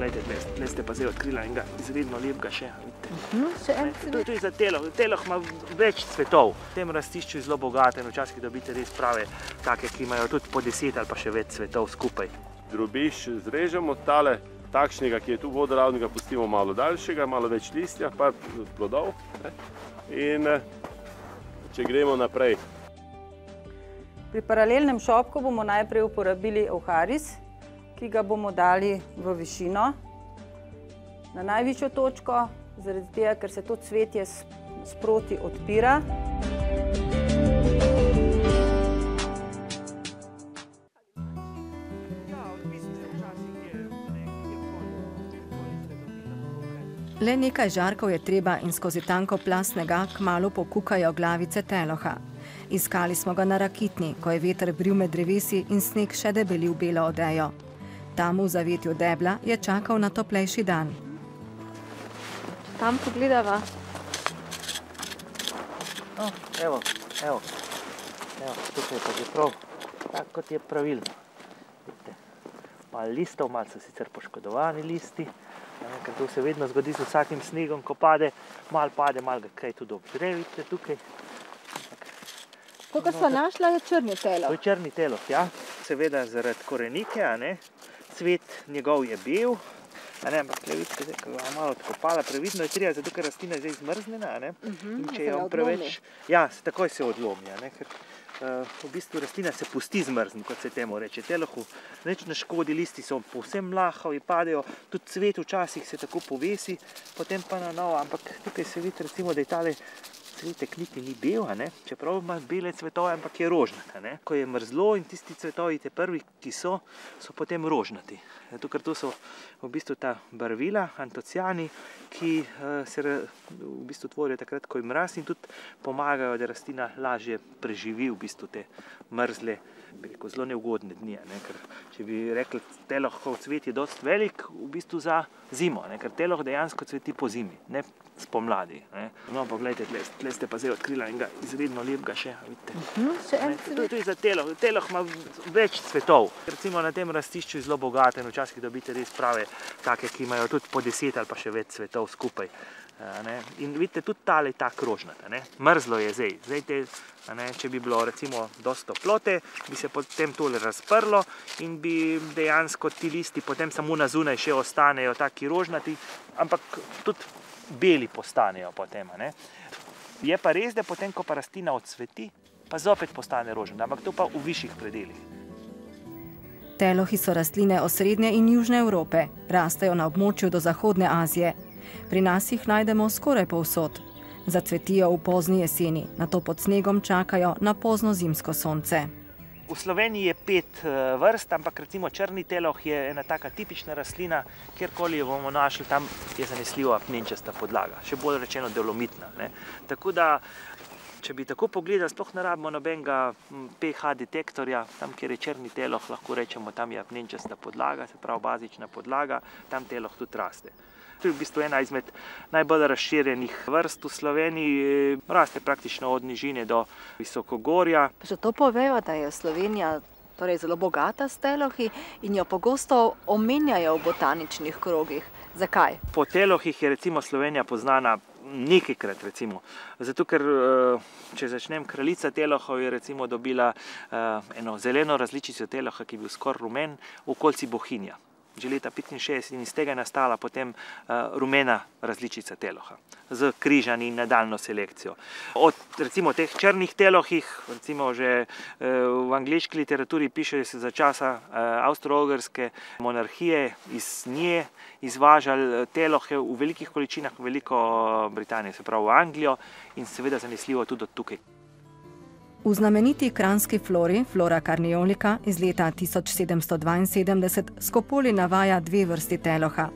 gledajte, tle ste pa zdaj odkrila enega izredno lepega še, vidite. Še en cvet. To je za teloh. Teloh ima več cvetov. V tem rastišču je zelo bogato in včasih dobite res prave take, ki imajo tudi po 10 ali pa še več cvetov skupaj. Drobiž zrežemo tale, takšnega, ki je tu vodoravnega, pustimo malo daljšega, malo več listja, par plodov. In če gremo naprej. Pri paralelnem šopku bomo najprej uporabili oharis, ki ga bomo dali v višino, na najvišjo točko, zaradi tega, ker se to cvetje sproti odpira. Le nekaj žarkov je treba in skozi tanko plast snega kmalu pokukajo glavice teloha. Iskali smo ga na Rakitni, ko je veter bril med drevesi in sneg še debelil belo odejo. Tam v zavetju debla je čakal na toplejši dan. Tam pogledava. No, evo, tukaj je pa že prav, tako kot je pravilno. Vidite, malo listov, malo so sicer poškodovani listi, ker to se vedno zgodi z vsakim snegom, ko pade, malo ga kaj tudi obžre, vidite tukaj. To, kar sva našla, je črni teloh. To je črni teloh, ja. Seveda zaradi korenike, cvet njegov je bel, ampak tukaj vidite, ko ga malo odkopala, previdno je treba, zato ker rastlina je zdaj zmrznjena, in če jo preveč, ja, takoj se odlomi, ker v bistvu rastlina se pusti zmrzni, kot se temu reče. Telohu nič ne škodi, listi so povsem mlahavi, padejo, tudi cvet včasih se tako povesi, potem pa na novo, ampak tukaj se vidi recimo, da je tale cvetek niti ni bel, čeprav ima bele cvetove, ampak je rožnat. Ko je mrzlo in tisti cvetovi, te prvi, ki so potem rožnati. Zato, ker to so v bistvu ta barvila, antociani, ki se v bistvu tvorijo takrat, ko je mraz in tudi pomagajo, da rastlina lažje preživi v bistvu te mrzle, zelo neugodne dni. Ker če bi rekli, telohov cvet je dosti velik v bistvu za zimo, ker teloh dejansko cveti po zimi, ne spomladi. No, pa gledajte, tle ste pa zdaj odkrila enega izredno lepega še, vidite. Še en cvet. To je za teloh. Teloh ima več cvetov. Recimo na tem rastišču je zelo bogato in včasih dobite res prave take, ki imajo tudi po 10 ali pa še več cvetov skupaj. In vidite, tudi tale je tak rožnat. Mrzlo je zdaj. Če bi bilo recimo dosti toplote, bi se potem tole razprlo in bi dejansko ti listi potem samo na zunaj še ostanejo taki rožnati, ampak tudi beli postanejo potem. Je pa res, da potem, ko pa rastlina odsveti, pa zopet postane rožnat, ampak to pa v višjih predelih. Telohi so rastline osrednje in južne Evrope, rastejo na območju do zahodne Azije. Pri nas jih najdemo skoraj povsod. Zacvetijo v pozni jeseni, nato pod snegom čakajo na pozno zimsko sonce. V Sloveniji je 5 vrst, ampak recimo črni teloh je ena taka tipična rastlina, kjerkoli jo bomo našli, tam je zanesljiva apnenčasta podlaga, še bolj rečeno dolomitna. Tako da, če bi tako pogledali, sploh ne rabimo nobenega pH detektorja, tam, kjer je črni teloh, lahko rečemo, tam je apnenčasta podlaga, se pravi bazična podlaga, tam teloh tudi raste. To je v bistvu ena izmed najbolj razširjenih vrst v Sloveniji, raste praktično od nižine do visokogorja. Pa že to povejo, da je Slovenija zelo bogata s telohi in jo pogosto omenjajo v botaničnih krogih. Zakaj? Po telohih je recimo Slovenija poznana nekajkrat, recimo. Zato, ker če začnem, kraljica telohov je recimo dobila eno zeleno različico teloha, ki je bil skoraj rumen, v okolici Bohinja. Že leta 65 in iz tega je nastala potem rumena različica teloha z križanji in nadaljnjo selekcijo. Od recimo teh črnih telohih, recimo že v angleški literaturi piše, da se za časa Avstro-Ogrske monarhije iz nje izvažali telohe v velikih količinah v Veliko Britanijo, se pravi v Anglijo in seveda zanesljivo tudi od tukaj. V znameniti kranjski flori, Flora carniolica iz leta 1772, Scopoli navaja 2 vrsti teloha.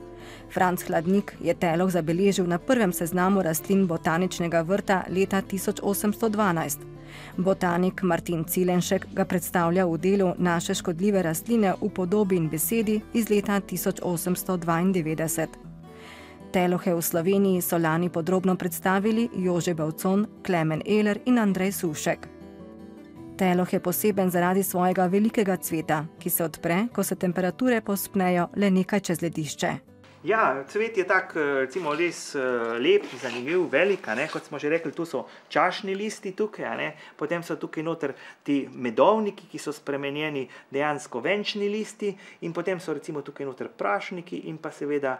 Franc Hladnik je teloh zabeležil na prvem seznamu rastlin botaničnega vrta leta 1812. Botanik Martin Cilenšek ga predstavlja v delu Naše škodljive rastline v podobi in besedi iz leta 1892. Telohe v Sloveniji so lani podrobno predstavili Jože Bavcon, Klemen Eler in Andrej Sušek. Teloh je poseben zaradi svojega velikega cveta, ki se odpre, ko se temperature povzpnejo le nekaj čez ledišče. Ja, cvet je tak, recimo, res lep, zanimiv, velik, kot smo že rekli, tu so čašni listi tukaj, potem so tukaj noter ti medovniki, ki so spremenjeni dejansko venčni listi in potem so recimo tukaj noter prašniki in pa seveda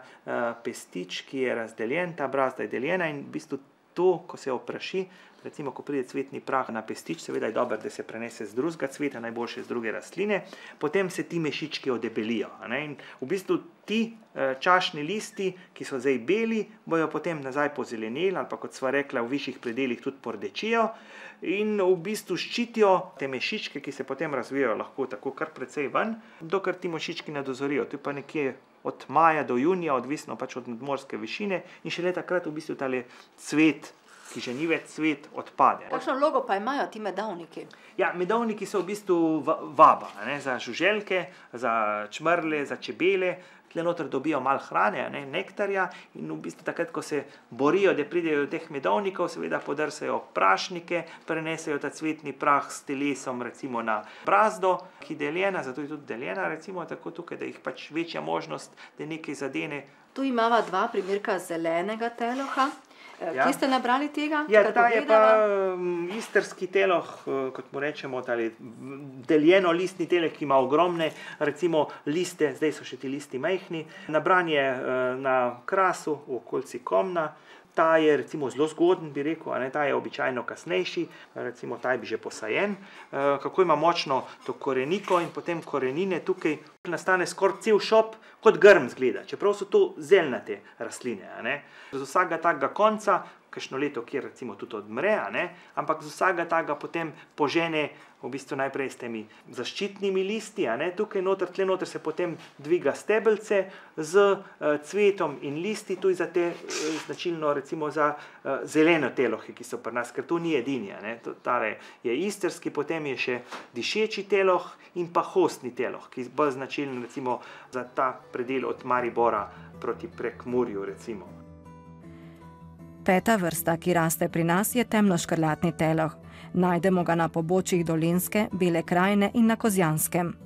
pestič, ki je razdeljen, ta brazda je deljena in v bistvu to, ko se opraši, recimo, ko pride cvetni prah na pestič, seveda je dobro, da se prenese z drugega cveta, najboljše z druge rastline, potem se ti mešički odebelijo. In v bistvu ti čašni listi, ki so zdaj beli, bojo potem nazaj pozeleneli ali pa, kot sva rekla, v višjih predelih tudi pordečijo in v bistvu ščitijo te mešičke, ki se potem razvijajo lahko tako kar precej ven, dokler ti mešički ne dozorijo. To je pa nekje od maja do junija, odvisno pač od nadmorske višine in šele takrat v bistvu tale cvet, ki že ni več cvet, odpade. Kakšno vlogo pa imajo ti medovniki? Ja, medovniki so v bistvu vaba, za žuželke, za čmrlje, za čebele. Tle noter dobijo malo hrane, nektarja in v bistvu takrat, ko se borijo, da pridejo do teh medovnikov, seveda podrsajo prašnike, prenesejo ta cvetni prah s telesom recimo na brazdo, ki je deljena, zato je tudi deljena recimo tako tukaj, da jih pač večja možnost, da nekaj zadene. Tu imava dva primerka zelenega teloha. Kje ste nabrali tega? Ja, ta je pa istrski teloh, kot mu rečemo, deljeno listni teloh, ki ima ogromne recimo liste, zdaj so še ti listi majhni. Nabran je na Krasu, v okolici Komna. Ta je recimo zelo zgoden, bi rekel, ta je običajno kasnejši, recimo ta je že posajen. Kako ima močno to koreniko in potem korenine tukaj nastane skoraj cel šop, kot grm zgleda, čeprav so to zeljnate rastline. Z vsakega takega konca, kakšno leto, kjer recimo tudi odmre, ampak z vsakega takega potem požene v bistvu najprej s temi zaščitnimi listi, tukaj noter, tle noter se potem dviga stebelce z cvetom in listi, tu je za te značilno recimo za zeleno telohe, ki so pri nas, ker to ni edini, tale je istrski, potem je še dišeči teloh in pa hostni teloh, ki je bolj značilen recimo za ta predel od Maribora proti Prekmurju recimo. Peta vrsta, ki raste pri nas, je temnoškrlatni teloh. Najdemo ga na pobočjih Dolenjske, Bele krajine in na Kozjanskem.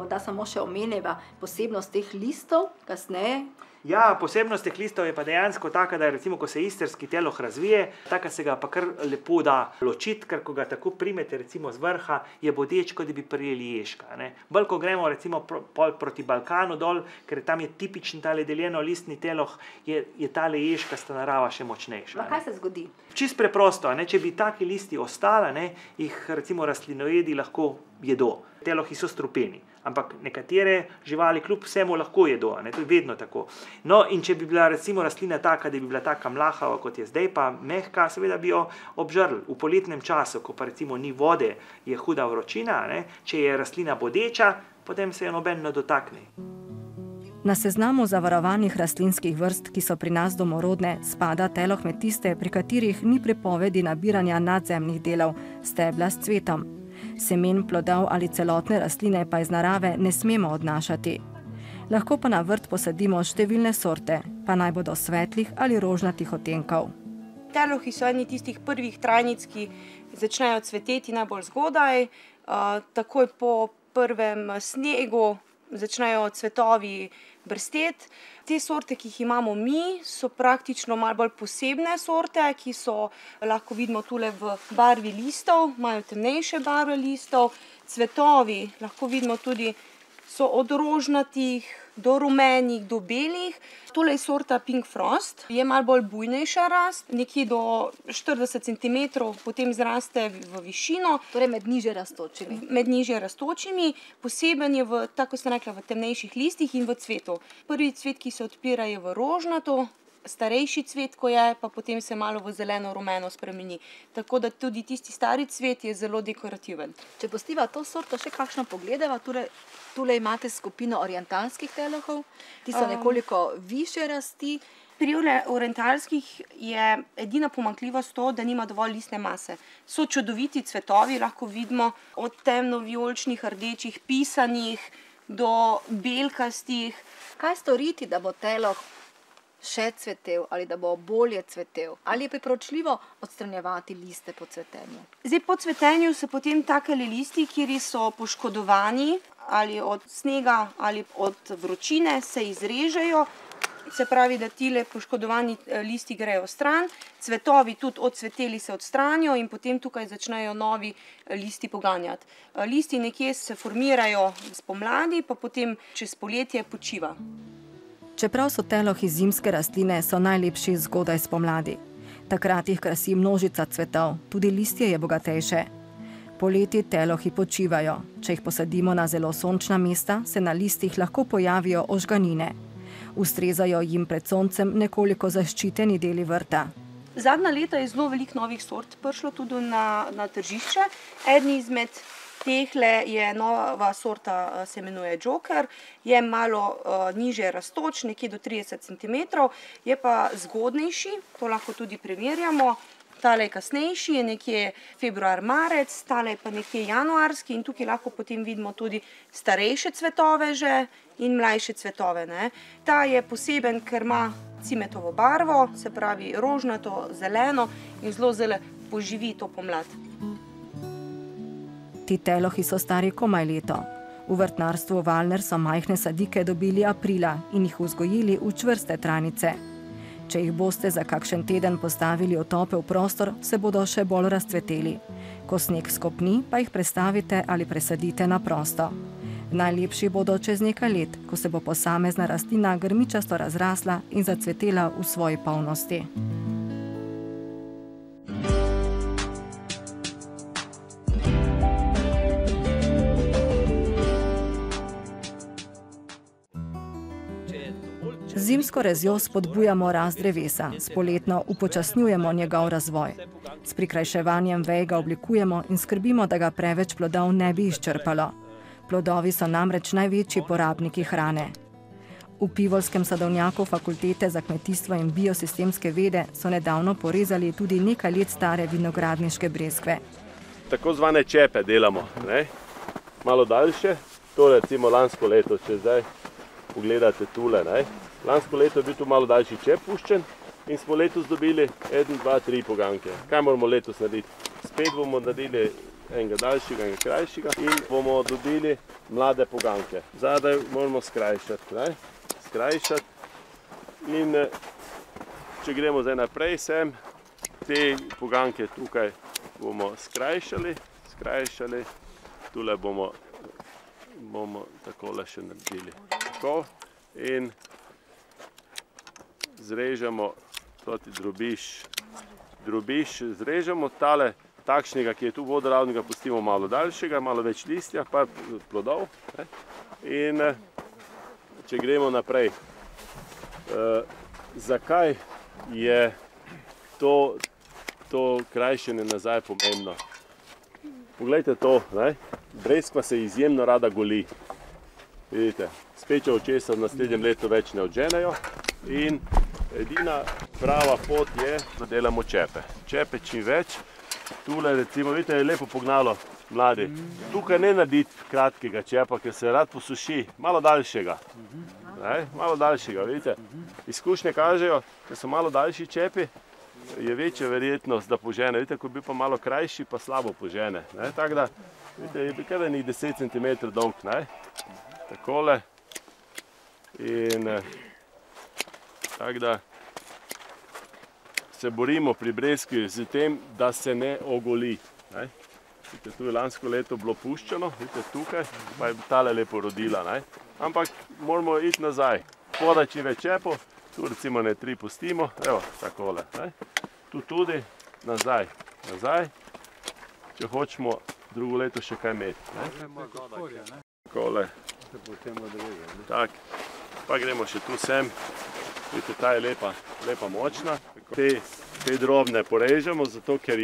Da samo še omenjava posebnost teh listov kasneje. Ja, posebnost teh listov je pa dejansko taka, da recimo, ko se istrski teloh razvije, taka se ga pa kar lepo da ločiti, ker ko ga tako primete recimo z vrha, je bodeč, kot da bi prijeli ježka. Bolj, ko gremo recimo proti Balkanu dol, ker tam je tipičen tale deljeno listni teloh, je tale ježkasta narava še močnejša. Kaj se zgodi? Čisto preprosto, če bi taki listi ostali, jih recimo rastlinojedi lahko jedo. Telohi so strupeni, ampak nekatere živali kljub vsemu lahko jedo, to je vedno tako. No, in če bi bila recimo rastlina taka, da bi bila taka mlahava, kot je zdaj, pa mehka, seveda bi jo obžrli. V poletnem času, ko pa recimo ni vode, je huda vročina, če je rastlina bodeča, potem se jo noben ne dotakne. Na seznamu zavarovanih rastlinskih vrst, ki so pri nas domorodne, spada teloh med tiste, pri katerih ni prepovedi nabiranja nadzemnih delov, stebla s cvetom. Semen, plodov ali celotne rastline pa iz narave ne smemo odnašati. Lahko pa na vrt posadimo številne sorte, pa naj bodo svetlih ali rožnatih odtenkov. Telohi so eni tistih prvih trajnic, ki začnejo cveteti najbolj zgodaj. Takoj po prvem snegu začnejo cvetovi brsteti. Te sorte, ki jih imamo mi, so praktično malo bolj posebne sorte, ki so, lahko vidimo tule v barvi listov, imajo temnejše barve listov. Cvetovi, lahko vidimo tudi, so od rožnatih do rumenih, do belih. Tole je sorta Pink Frost, je malo bolj bujnejša rast, nekje do 40 cm, potem zraste v višino. Torej med nižje rastočimi. Med nižje rastočimi, poseben je v, tako sem rekla, v temnejših listih in v cvetu. Prvi cvet, ki se odpira, je v rožnato, starejši cvet, ko je, pa potem se malo v zeleno-rumeno spremeni. Tako da tudi tisti stari cvet je zelo dekorativen. Če postiva to sorto še kakšno pogledava, tule imate skupino orientalskih telohov, ti so nekoliko višje rasti. Pri orientalskih je edina pomanjkljivost to, da nima dovolj listne mase. So čudoviti cvetovi, lahko vidimo od temno-vijoličnih, rdečih, pisanih do belkastih. Kaj storiti, da bo teloh še cvetel ali da bo bolje cvetel? Ali je priporočljivo odstranjevati liste po cvetenju? Zdaj, po cvetenju se potem takele listi, kjer so poškodovani ali od snega ali od vročine se izrežejo, se pravi, da tile poškodovani listi grejo stran, cvetovi tudi odcveteli se odstranijo in potem tukaj začnejo novi listi poganjati. Listi nekje se formirajo spomladi, pa potem čez poletje počiva. Čeprav so telohi zimske rastline, so najlepši zgodaj spomladi. Takrat jih krasi množica cvetov, tudi listje je bogatejše. Poleti telohi počivajo. Če jih posadimo na zelo sončna mesta, se na listih lahko pojavijo ožganine. Ustrezajo jim pred soncem nekoliko zaščiteni deli vrta. Zadnja leta je zelo veliko novih sort prišlo tudi na tržišče. Eden izmed tehle je nova sorta, se imenuje Joker, je malo nižje rastoč, nekje do 30 cm, je pa zgodnejši, to lahko tudi primerjamo. Tale je kasnejši, je nekje februar-marec, tale je pa nekje januarski in tukaj lahko potem vidimo tudi starejše cvetove že in mlajše cvetove. Ta je poseben, ker ima cimetovo barvo, se pravi rožnato, zeleno in zelo poživi to pomlad. Ti telohi so stari komaj leto. V vrtnarstvu Valner so majhne sadike dobili aprila in jih vzgojili v čvrste trajnice. Če jih boste za kakšen teden postavili v topel prostor, se bodo še bolj razcveteli. Ko sneg skopni, pa jih prestavite ali presadite na prosto. Najlepši bodo čez nekaj let, ko se bo posamezna rastlina grmičasto razrasla in zacvetela v svoji polnosti. Zimsko rezjo spodbujamo rast drevesa, spoletno upočasnjujemo njegov razvoj. S prikrajševanjem vej ga oblikujemo in skrbimo, da ga preveč plodov ne bi izčrpalo. Plodovi so namreč največji porabniki hrane. V Pivolskem sadovnjaku Fakultete za kmetijstvo in biosistemske vede so nedavno porezali tudi nekaj let stare vinogradniške breskve. Tako zvane čepe delamo, malo daljše. To recimo lansko leto, če zdaj pogledate tule. Lansko leto je bil tu malo daljši čep puščen in smo letos dobili 1, 2, 3 poganke. Kaj moramo letos narediti? Spet bomo naredili enega daljšega, enega krajšega in bomo dobili mlade poganke. Zadaj moramo skrajšati. In če gremo zdaj naprej sem, te poganke tukaj bomo skrajšali. Tule bomo takole še naredili. Tako in zrežemo proti drobiš, zrežemo tale takšnega, ki je tu vodoravnega, pustimo malo daljšega, malo več listja, pa plodov. In če gremo naprej, zakaj je to krajšenje nazaj pomembno? Poglejte to, breskva se izjemno rada goli. Vidite, speča očesa v naslednjem letu več ne odženejo in edina prava pot je, da delamo čepe. Čepe čim več. Tule recimo, vidite, je lepo pognalo mladi. Tukaj ne narediti kratkega čepa, ker se rad posuši, malo daljšega. Malo daljšega, vidite. Izkušnje kažejo, da so malo daljši čepi, je večja verjetnost, da požene. Vidite, ko bi pa malo krajši, pa slabo požene. Tako da, vidite, je kar enih 10 cm dolg. Takole. In tako da se borimo pri breskvi z tem, da se ne ogoli. Vidite, tu je lansko leto bilo puščeno, vidite tukaj, pa je tale lepo rodila. Ampak moramo iti nazaj. Podaj čim več čepov, tu recimo ne 3 pustimo, evo, takole. Tu tudi, nazaj, če hočemo drugo leto še kaj imeti. Takole. Tak, pa gremo še tu sem. Vidite, ta je lepa močna. Te drobne porežemo, zato ker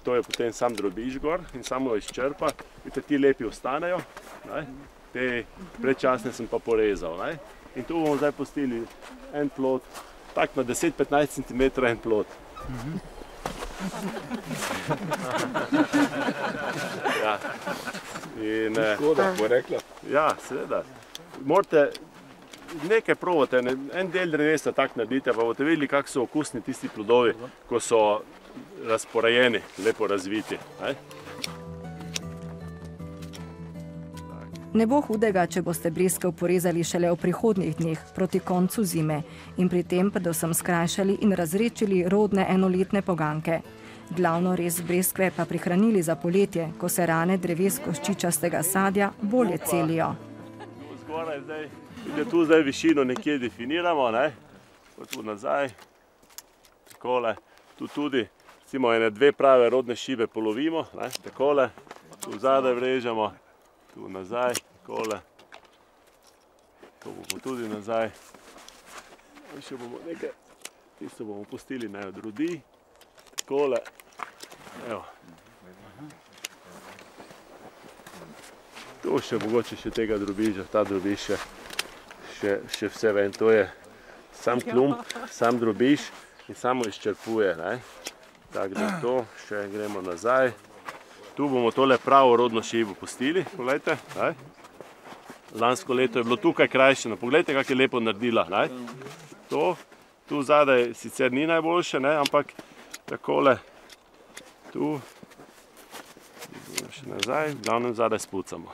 to je potem sam drobiž gor in samo izčrpa. Vidite, ti lepi ostanejo. Te predčasne sem pa porezal. In tu bomo zdaj pustili en plod, tak na 10-15 cm en plod. Škoda, bo rekla. Ja, seveda. Morate nekaj probate, en del drevesa tak naredite, pa boste videli, kako so okusni tisti plodovi, ko so razporejeni, lepo razviti. Ne bo hudega, če boste breskev porezali šele v prihodnjih dneh proti koncu zime in pri tem predvsem skrajšali in razredčili rodne enoletne poganke. Glavno rez breskve pa prihranili za poletje, ko se rane dreves koščičastega sadja bolje celijo. Tu zdaj višino nekje definiramo, tu nazaj, takole, tu tudi, recimo ene dve prave rodne šibe polovimo, takole, tu zadaj vrežemo, tu nazaj, takole, to bomo tudi nazaj, in še bomo nekaj, tisto bomo pustili, naj odrodi, takole, evo. Tu še mogoče še tega drobiža, ta drobiž še vse ven, to je sam klump, sam drobiž in samo izčrpuje, tako da to, še gremo nazaj. Tu bomo tole pravo rodno šibo pustili, poglejte, lansko leto je bilo tukaj krajšeno, poglejte, kak je lepo naredila, to, tu zadaj sicer ni najboljše, ampak takole, tu, še nazaj, v glavnem zadaj spucamo.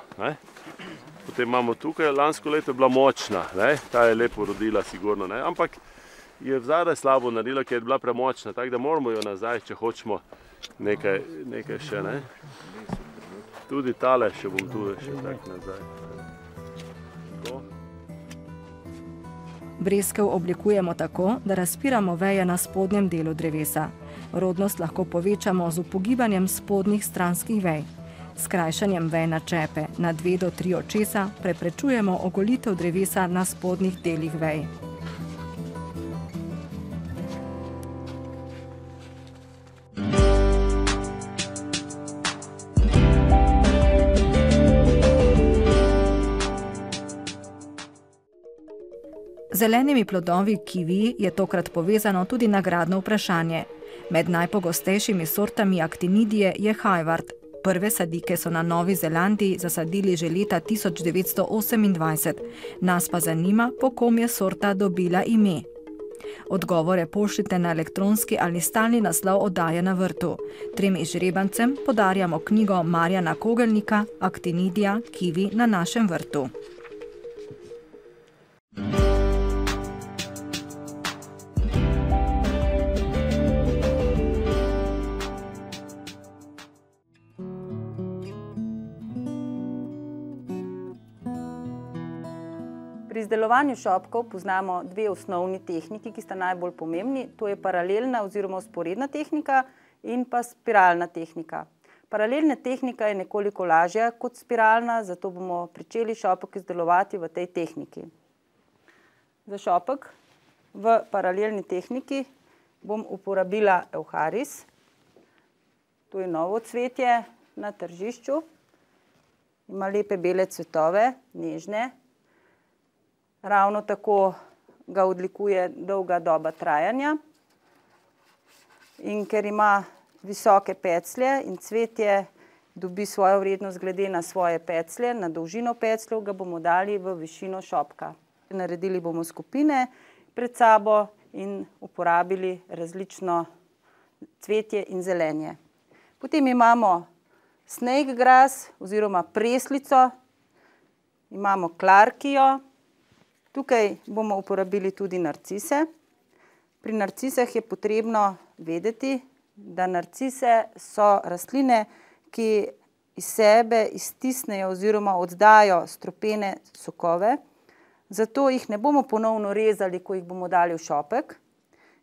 Potem imamo tukaj, lansko leto je bila močna, ta je lepo rodila sigurno, ampak je zadaj slabo naredila, ker je bila premočna, tako da moramo jo nazaj, če hočemo nekaj še. Tudi tale še bom tu še tako nazaj. Breskev oblikujemo tako, da razpiramo veje na spodnjem delu drevesa. Rodnost lahko povečamo z upogibanjem spodnjih stranskih vej. S krajšanjem vej na čepe na 2 do 3 očesa preprečujemo ogolitev drevesa na spodnjih delih vej. Z zelenimi plodovi kivi je tokrat povezano tudi nagradno vprašanje. Med najpogostejšimi sortami aktinidije je hajvard. Prve sadike so na Novi Zelandiji zasadili že leta 1928. Nas pa zanima, po kom je sorta dobila ime. Odgovore pošljite na elektronski ali stalni naslov oddaje Na vrtu. 3 izžrebancem podarjamo knjigo Marjana Kogelnika Aktinidija, kivi na našem vrtu. Pri izdelovanju šopkov poznamo 2 osnovni tehniki, ki sta najbolj pomembni. To je paralelna oziroma vzporedna tehnika in pa spiralna tehnika. Paralelna tehnika je nekoliko lažja kot spiralna, zato bomo pričeli šopek izdelovati v tej tehniki. Za šopek v paralelni tehniki bom uporabila Eucharis. To je novo cvetje na tržišču. Ima lepe bele cvetove, nežne. Ravno tako ga odlikuje dolga doba trajanja. In ker ima visoke peclje in cvetje dobi svojo vrednost glede na svoje peclje, na dolžino pecljev, ga bomo dali v višino šopka. Naredili bomo skupine pred sabo in uporabili različno cvetje in zelenje. Potem imamo snake grass oziroma preslico, imamo klarkijo. Tukaj bomo uporabili tudi narcise. Pri narcisah je potrebno vedeti, da narcise so rastline, ki iz sebe iztisnejo oziroma oddajo strupene sokove. Zato jih ne bomo ponovno rezali, ko jih bomo dali v šopek,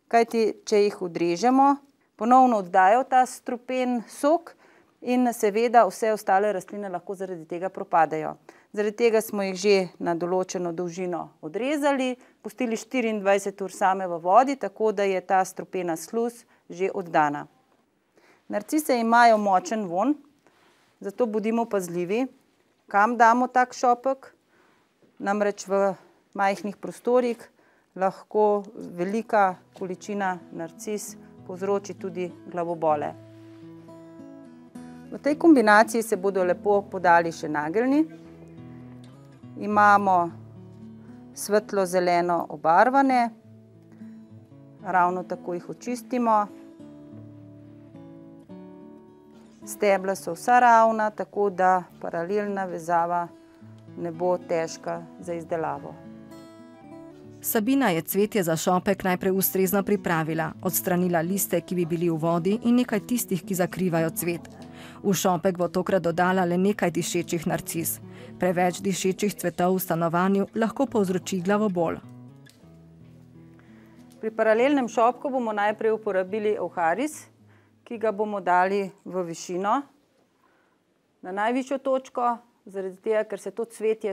kajti če jih odrežemo, ponovno oddajo ta strupen sok in seveda vse ostale rastline lahko zaradi tega propadajo. Zaradi tega smo jih že na določeno dolžino odrezali, pustili 24 ur same v vodi, tako da je ta strupena sluz že oddana. Narcise imajo močen vonj, zato bodimo pazljivi, kam damo tak šopek. Namreč v majhnih prostorih lahko velika količina narcis povzroči tudi glavobole. V tej kombinaciji se bodo lepo podali še nageljni. Imamo svetlo zeleno obarvane, ravno tako jih očistimo. Stebla so vsa ravna, tako da paralelna vezava ne bo težka za izdelavo. Sabina je cvetje za šopek najprej ustrezno pripravila, odstranila liste, ki bi bili v vodi, in nekaj tistih, ki zakrivajo cvet. V šopek bo tokrat dodala le nekaj dišečih narcis. Preveč dišečih cvetov v stanovanju lahko povzroči glavobol. Pri paralelnem šopku bomo najprej uporabili eucharis, ki ga bomo dali v višino, na najvišjo točko, zaradi tega, ker se to cvetje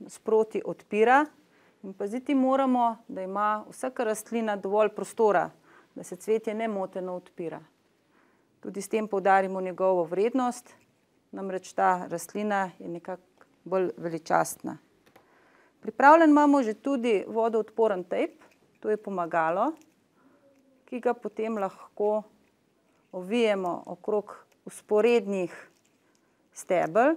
sproti odpira. In paziti moramo, da ima vsaka rastlina dovolj prostora, da se cvetje nemoteno odpira. Tudi s tem poudarimo njegovo vrednost, namreč ta rastlina je nekako bolj veličastna. Pripravljen imamo že tudi vodoodporen tejp, to je pomagalo, ki ga potem lahko ovijemo okrog vzporednih stebel,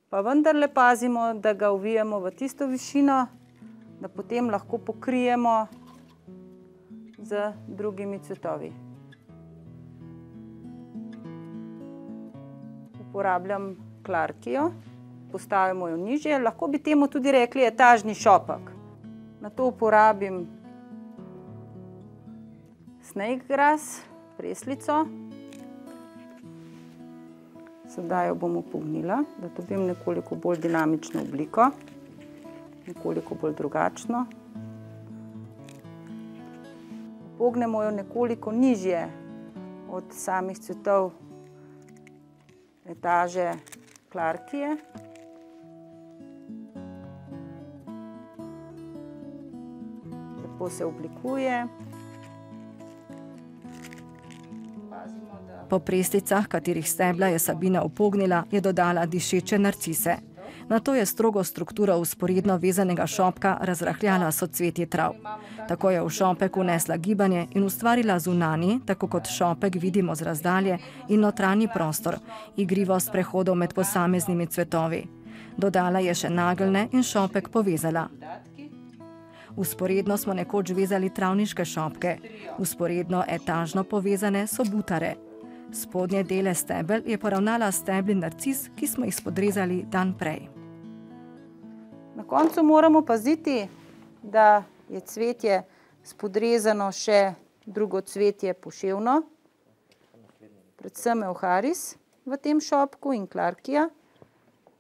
pa vendarle pazimo, da ga ovijemo v tisto višino, da potem lahko pokrijemo z drugimi cvetovi. Uporabljam klarkijo, postavimo jo nižje, lahko bi temu tudi rekli etažni šopek. Na to uporabim snake grass, preslico. Sedaj jo bom upognila, da dobim nekoliko bolj dinamično obliko, nekoliko bolj drugačno. Upognemo jo nekoliko nižje od samih cvetov etaže klarkije. Lepo se oblikuje. Po preslicah, katerih stebla je Sabina upognila, je dodala dišeče narcise. Nato je strogo strukturo vzporedno vezanega šopka razrahljala socvetje trav. Tako je v šopek vnesla gibanje in ustvarila zunanji, tako kot šopek vidimo z razdalje, in notranji prostor, igrivost prehodov med posameznimi cvetovi. Dodala je še nageljne in šopek povezala. Vzporedno smo nekoč vezali travniške šopke, vzporedno etažno povezane so butare. Spodnje dele stebel je poravnala stebli narcis, ki smo jih spodrezali dan prej. Na koncu moramo paziti, da je cvetje spodrezano še drugo cvetje poševno, predvsem eucharis v tem šopku in klarkija,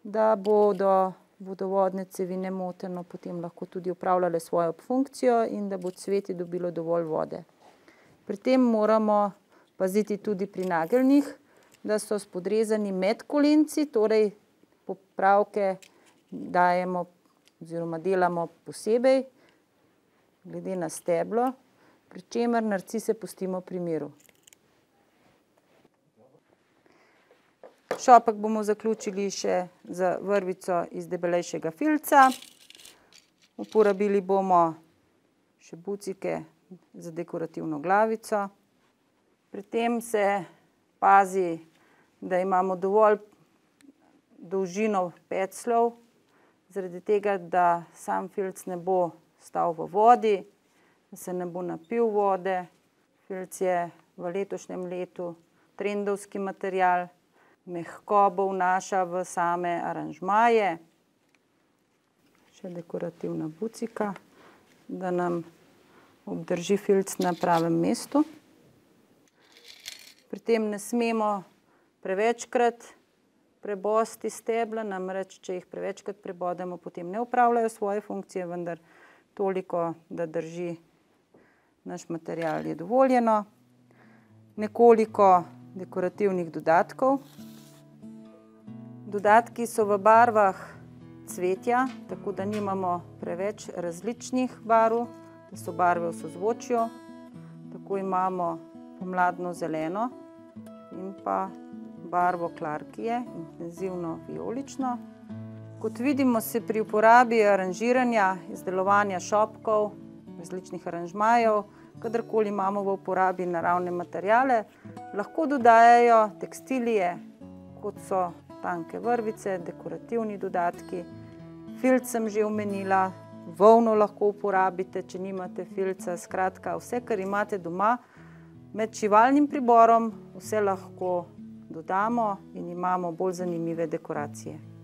da bodo vodovodne cevi nemoteno potem lahko tudi opravljale svojo funkcijo in da bo cvetje dobilo dovolj vode. Pri tem moramo paziti tudi pri nageljnih, da so spodrezani med kolenci, torej popravke dajemo oziroma delamo posebej, glede na steblo, pri čemer narcise pustimo pri miru. Šopek bomo zaključili še z vrvico iz debelejšega filca. Uporabili bomo še bucike za dekorativno glavico. Pri tem se pazi, da imamo dovolj dolžino pecljev, zaradi tega, da sam filc ne bo stal v vodi, da se ne bo napil vode. Filc je v letošnjem letu trendovski material, mehkobo vnaša v same aranžmaje. Še dekorativna bucika, da nam obdrži filc na pravem mestu. Pri tem ne smemo prevečkrat prebosti stebla, namreč če jih prevečkrat prebodemo, potem ne opravljajo svoje funkcije, vendar toliko, da drži naš material, je dovoljeno. Nekoliko dekorativnih dodatkov. Dodatki so v barvah cvetja, tako da nimamo preveč različnih barv, da so barve v sozvočju. Tako imamo pomladno zeleno in pa barvo klarkije, intenzivno vijolično. Kot vidimo, se pri uporabi aranžiranja, izdelovanja šopkov, različnih aranžmajev, kadarkoli imamo v uporabi naravne materiale, lahko dodajajo tekstilije, kot so tanke vrvice, dekorativni dodatki. Filc sem že omenila, volno lahko uporabite, če nimate filca. Skratka, vse, kar imate doma, med šivalnim priborom, vse lahko dodamo in imamo bolj zanimive dekoracije.